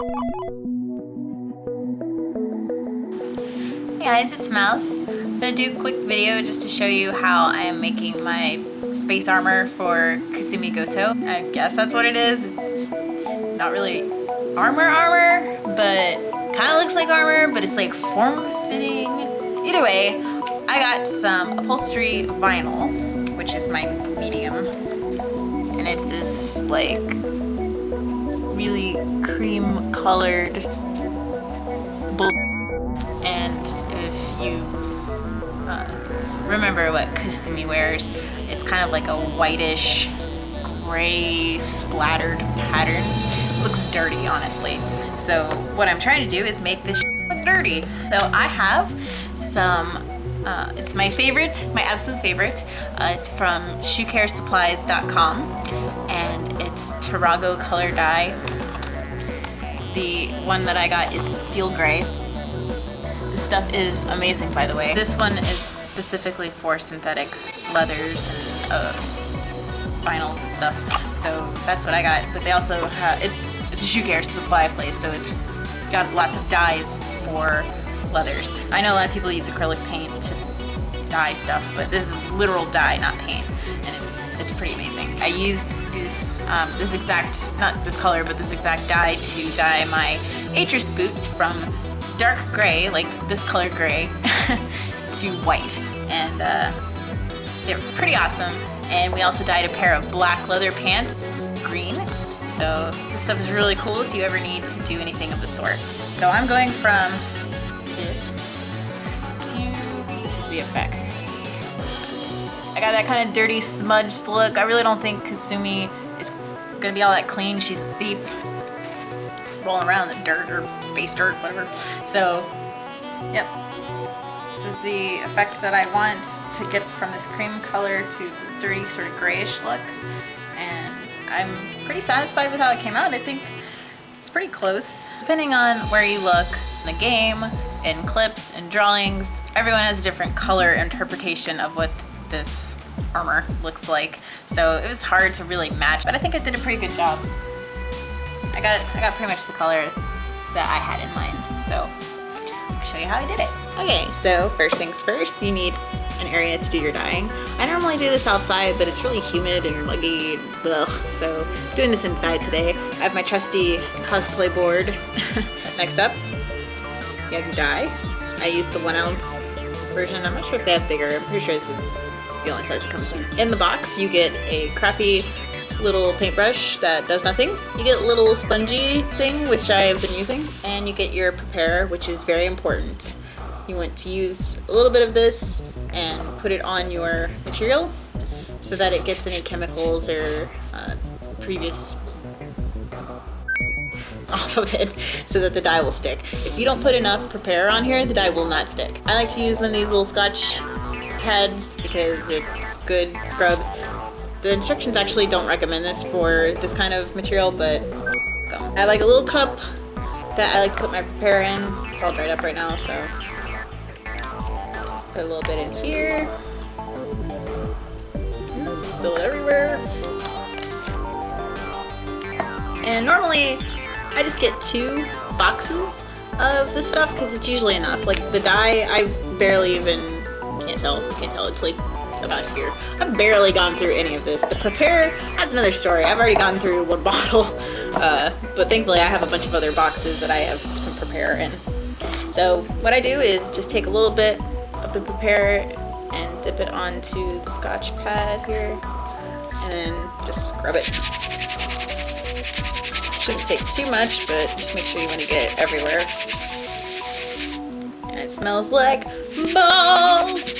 Hey guys, it's Mouse. I'm gonna do a quick video just to show you how I am making my space armor for Kasumi Goto. I guess that's what it is. It's not really armor, but kind of looks like armor, but it's like form-fitting. Either way, I got some upholstery vinyl, which is my medium, and it's this like really cream-colored bull. And if you remember what Kasumi wears, it's kind of like a whitish, gray, splattered pattern. It looks dirty, honestly. So what I'm trying to do is make this look dirty. So I have some, it's my favorite, my absolute favorite. It's from shoecaresupplies.com, and it's Tarago color dye. The one that I got is steel gray. This stuff is amazing, by the way. This one is specifically for synthetic leathers and vinyls and stuff. So that's what I got. But they also have, it's a shoe care supply place, so it's got lots of dyes for leathers. I know a lot of people use acrylic paint to dye stuff, but this is literal dye, not paint, and it's pretty amazing. I used this this exact, not this color, but this exact dye to dye my Atris boots from dark gray, like this color gray, to white, and they're pretty awesome. And we also dyed a pair of black leather pants green. So this stuff is really cool if you ever need to do anything of the sort. So I'm going from this to, this is the effect. I got that kind of dirty, smudged look. I really don't think Kasumi is gonna be all that clean. She's a thief, rolling around in the dirt or space dirt, whatever. So, yep. This is the effect that I want to get from this cream color to the dirty, sort of grayish look. And I'm pretty satisfied with how it came out. I think it's pretty close. Depending on where you look in the game, in clips, and drawings, everyone has a different color interpretation of what this armor looks like. So it was hard to really match, but I think I did a pretty good job. I got pretty much the color that I had in mind, so I'll show you how I did it. Okay, so first things first, you need an area to do your dyeing. I normally do this outside, but it's really humid and muggy and ugh, so doing this inside today. I have my trusty cosplay board. Next up, you have your dye. I used the 1 ounce version. I'm not sure if they have bigger. I'm pretty sure this is the only size it comes in. In the box, you get a crappy little paintbrush that does nothing. You get a little spongy thing, which I have been using, and you get your preparer, which is very important. You want to use a little bit of this and put it on your material so that it gets any chemicals or previous off of it, so that the dye will stick. If you don't put enough preparer on here, the dye will not stick. I like to use one of these little Scotch pads because it's good scrubs. The instructions actually don't recommend this for this kind of material, but go. I have like a little cup that I like to put my preparer in. It's all dried up right now, so just put a little bit in here. Spill it everywhere. And normally I just get 2 boxes of this stuff because it's usually enough. Like the dye, I barely even, can't tell, it's like about here. I've barely gone through any of this. The prepare, that's another story. I've already gone through 1 bottle, but thankfully I have a bunch of other boxes that I have some prepare in. So what I do is just take a little bit of the prepare and dip it onto the Scotch pad here, and then just scrub it. Shouldn't take too much, but just make sure you want to get it everywhere. And it smells like balls!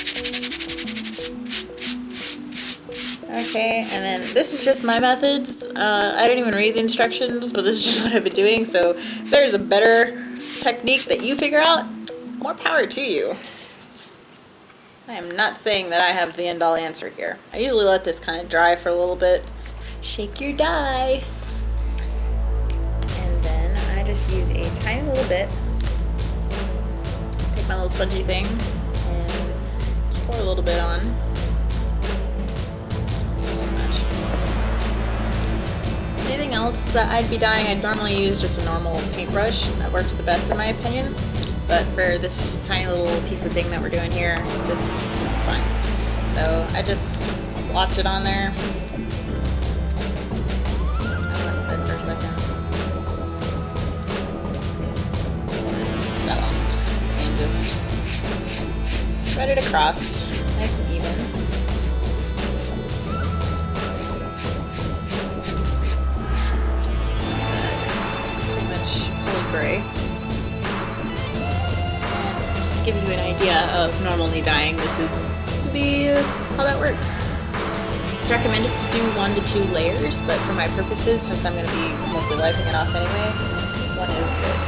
Okay, and then this is just my methods. I didn't even read the instructions, but this is just what I've been doing. So if there's a better technique that you figure out, more power to you. I am not saying that I have the end-all answer here. I usually let this kind of dry for a little bit. Shake your dye. And then I just use a tiny little bit. Take my little spongy thing and just pour a little bit on. else that I'd be dyeing, I'd normally use just a normal paintbrush. That works the best in my opinion. But for this tiny little piece of thing that we're doing here, this is fine. So I just splotch it on there. And let it sit for a second. And just spread it across, nice and even. Pretty much fully gray. And just to give you an idea of normally dyeing, this would be how that works. It's recommended to do 1 to 2 layers, but for my purposes, since I'm going to be mostly wiping it off anyway, 1 is good.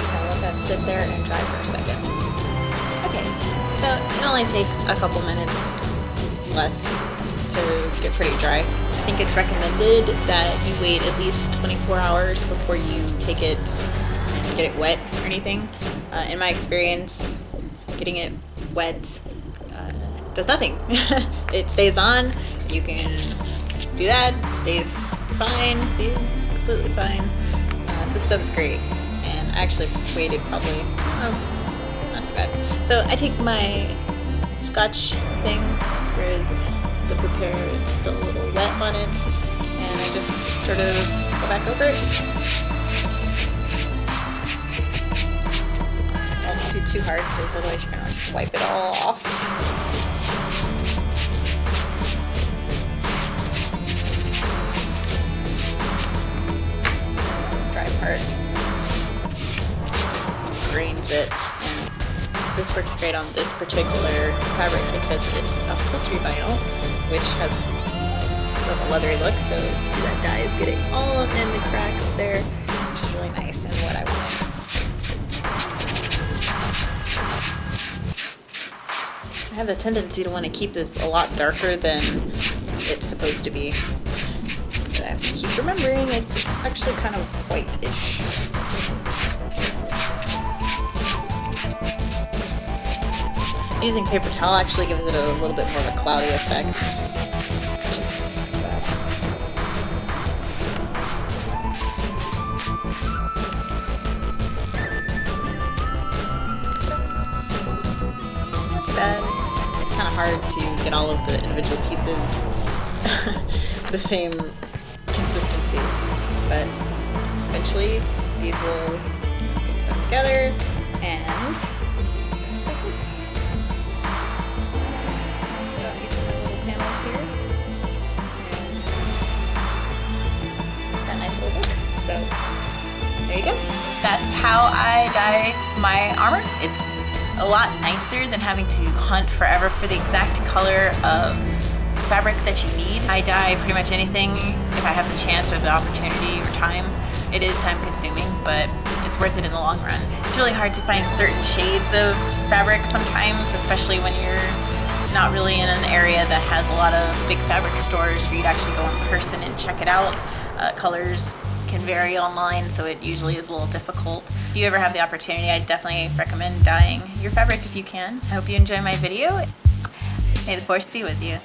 I'll let that sit there and dry for a second. Okay, so it only takes a couple minutes less to get pretty dry. I think it's recommended that you wait at least 24 hours before you take it and get it wet or anything. In my experience, getting it wet does nothing. It stays on. You can do that. It stays fine. See, it's completely fine. So this stuff's great. And I actually waited probably, not too bad. So I take my Scotch thing where the prepare is still a little wet on it, and I just sort of go back over it. Don't do too hard because otherwise you're gonna just wipe it all off. Dry part. Grains it, and this works great on this particular fabric because it's upholstery vinyl, which has sort of a leathery look, so see that dye is getting all in the cracks there, which is really nice and what I want. I have the tendency to want to keep this a lot darker than it's supposed to be. But I have to keep remembering it's actually kind of whitish. Using paper towel actually gives it a little bit more of a cloudy effect. Just not too bad. It's kind of hard to get all of the individual pieces the same consistency, but eventually these will get stuck together and so there you go. That's how I dye my armor. It's a lot nicer than having to hunt forever for the exact color of fabric that you need. I dye pretty much anything if I have the chance or the opportunity or time. It is time consuming, but it's worth it in the long run. It's really hard to find certain shades of fabric sometimes, especially when you're not really in an area that has a lot of big fabric stores for you to actually go in person and check it out. Colors can vary online, so it usually is a little difficult. If you ever have the opportunity, I definitely recommend dyeing your fabric if you can. I hope you enjoy my video. May the force be with you.